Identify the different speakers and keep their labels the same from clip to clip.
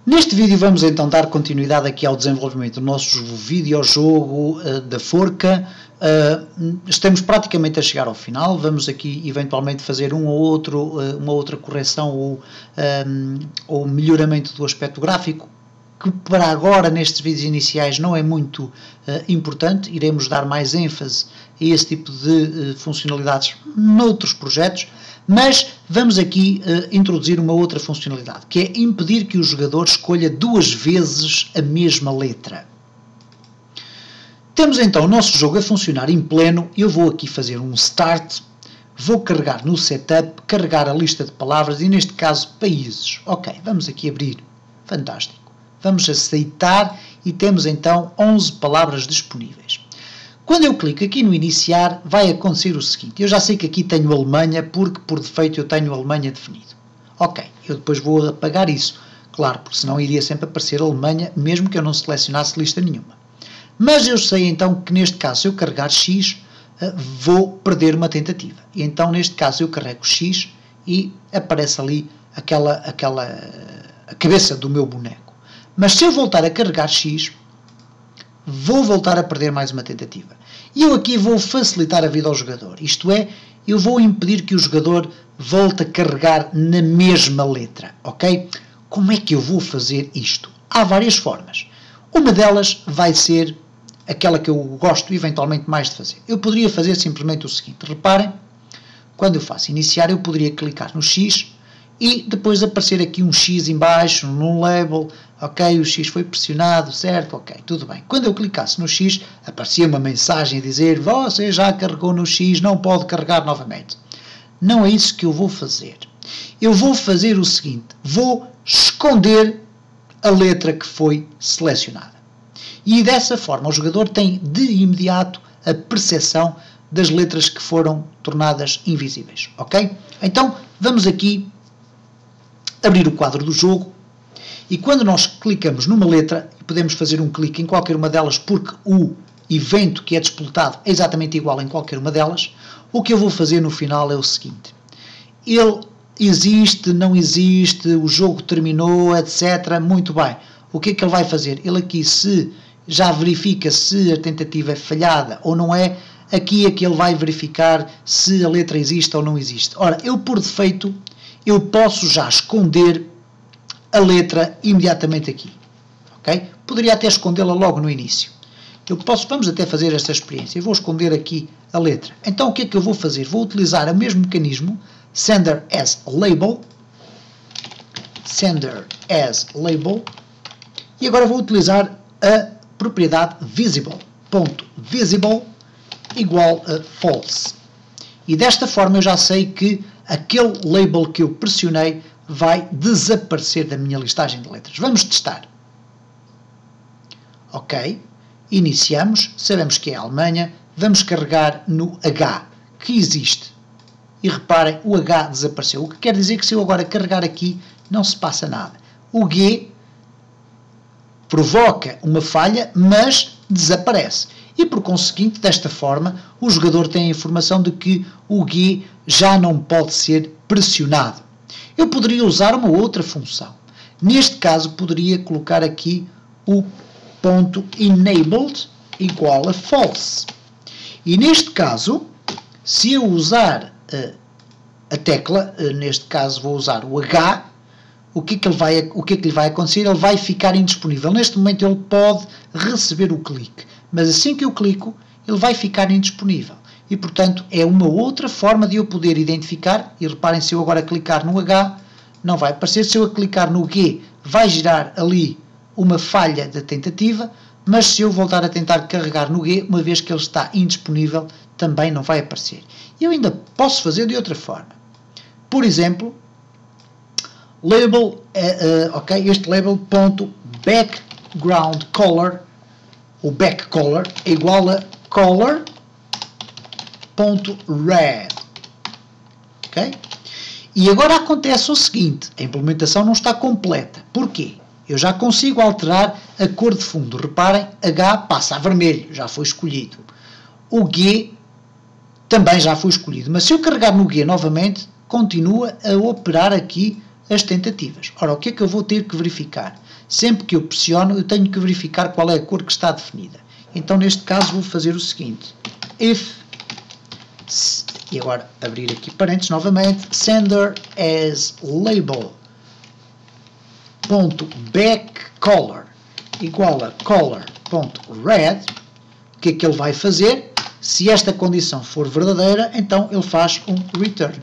Speaker 1: Neste vídeo vamos então dar continuidade aqui ao desenvolvimento do nosso videojogo da Forca. Estamos praticamente a chegar ao final, vamos aqui eventualmente fazer uma outra correção ou melhoramento do aspecto gráfico, que para agora nestes vídeos iniciais não é muito importante. Iremos dar mais ênfase a esse tipo de funcionalidades noutros projetos, mas vamos aqui introduzir uma outra funcionalidade, que é impedir que o jogador escolha duas vezes a mesma letra. Temos então o nosso jogo a funcionar em pleno. Eu vou aqui fazer um start, vou carregar no setup, carregar a lista de palavras e neste caso países. Ok, vamos aqui abrir, fantástico. Vamos aceitar e temos então 11 palavras disponíveis. Quando eu clico aqui no iniciar, vai acontecer o seguinte. Eu já sei que aqui tenho Alemanha, porque por defeito eu tenho Alemanha definido. Ok, eu depois vou apagar isso. Claro, porque senão iria sempre aparecer Alemanha, mesmo que eu não selecionasse lista nenhuma. Mas eu sei então que neste caso, se eu carregar X, vou perder uma tentativa. E então neste caso eu carrego X e aparece ali a cabeça do meu boneco. Mas se eu voltar a carregar X, vou voltar a perder mais uma tentativa. E eu aqui vou facilitar a vida ao jogador. Isto é, eu vou impedir que o jogador volte a carregar na mesma letra, ok? Como é que eu vou fazer isto? Há várias formas. Uma delas vai ser aquela que eu gosto eventualmente mais de fazer. Eu poderia fazer simplesmente o seguinte. Reparem, quando eu faço iniciar, eu poderia clicar no X e depois aparecer aqui um X em baixo, num label, ok, o X foi pressionado, certo, ok, tudo bem. Quando eu clicasse no X, aparecia uma mensagem a dizer, você já carregou no X, não pode carregar novamente. Não é isso que eu vou fazer. Eu vou fazer o seguinte, vou esconder a letra que foi selecionada. E dessa forma o jogador tem de imediato a percepção das letras que foram tornadas invisíveis, ok? Então, vamos aqui abrir o quadro do jogo e quando nós clicamos numa letra, podemos fazer um clique em qualquer uma delas porque o evento que é despletado é exatamente igual em qualquer uma delas. O que eu vou fazer no final é o seguinte, ele existe, não existe, o jogo terminou, etc. Muito bem, o que é que ele vai fazer? Ele aqui se já verifica se a tentativa é falhada ou não é, aqui é que ele vai verificar se a letra existe ou não existe. Ora, eu por defeito, eu posso já esconder a letra imediatamente aqui, ok? Poderia até escondê-la logo no início. Vamos até fazer esta experiência. Eu vou esconder aqui a letra. Então o que é que eu vou fazer? Vou utilizar o mesmo mecanismo, sender as label, e agora vou utilizar a propriedade visible.visible igual a false. E desta forma eu já sei que aquele label que eu pressionei vai desaparecer da minha listagem de letras. Vamos testar. Ok, iniciamos, sabemos que é a Alemanha, vamos carregar no H, que existe. E reparem, o H desapareceu, o que quer dizer que se eu agora carregar aqui, não se passa nada. O G provoca uma falha, mas desaparece. E por conseguinte, desta forma, o jogador tem a informação de que o G já não pode ser pressionado. Eu poderia usar uma outra função. Neste caso, poderia colocar aqui o ponto enabled igual a false. E neste caso, se eu usar a tecla, neste caso vou usar o H, o que é que lhe vai acontecer? Ele vai ficar indisponível. Neste momento ele pode receber o clique, mas assim que eu clico, ele vai ficar indisponível. E, portanto, é uma outra forma de eu poder identificar, e reparem, se eu agora clicar no H, não vai aparecer. Se eu clicar no G, vai gerar ali uma falha da tentativa, mas se eu voltar a tentar carregar no G, uma vez que ele está indisponível, também não vai aparecer. E eu ainda posso fazer de outra forma. Por exemplo, label, este label ponto background color, o back color é igual a color ponto red, ok? E agora acontece o seguinte, a implementação não está completa. Porquê? Eu já consigo alterar a cor de fundo. Reparem, H passa a vermelho, já foi escolhido. O G também já foi escolhido, mas se eu carregar no G novamente, continua a operar aqui as tentativas. Ora, o que é que eu vou ter que verificar? Sempre que eu pressiono, eu tenho que verificar qual é a cor que está definida. Então, neste caso, vou fazer o seguinte. If, e agora abrir aqui parênteses novamente, sender as label .backColor igual a color.red, o que é que ele vai fazer? Se esta condição for verdadeira, então ele faz um return.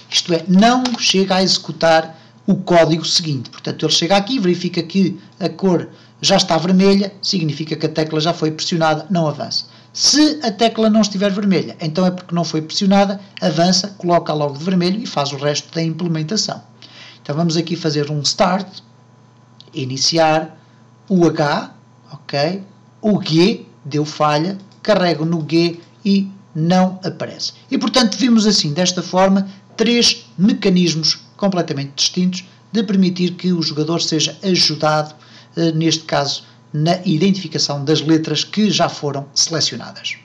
Speaker 1: Isto é, não chega a executar o código seguinte. Portanto, ele chega aqui, verifica que a cor já está vermelha, significa que a tecla já foi pressionada, não avança. Se a tecla não estiver vermelha, então é porque não foi pressionada, avança, coloca logo de vermelho e faz o resto da implementação. Então vamos aqui fazer um start, iniciar, o H, ok, o G deu falha, carrego no G e não aparece. E portanto vimos assim, desta forma, 3 mecanismos completamente distintos de permitir que o jogador seja ajudado, neste caso, na identificação das letras que já foram selecionadas.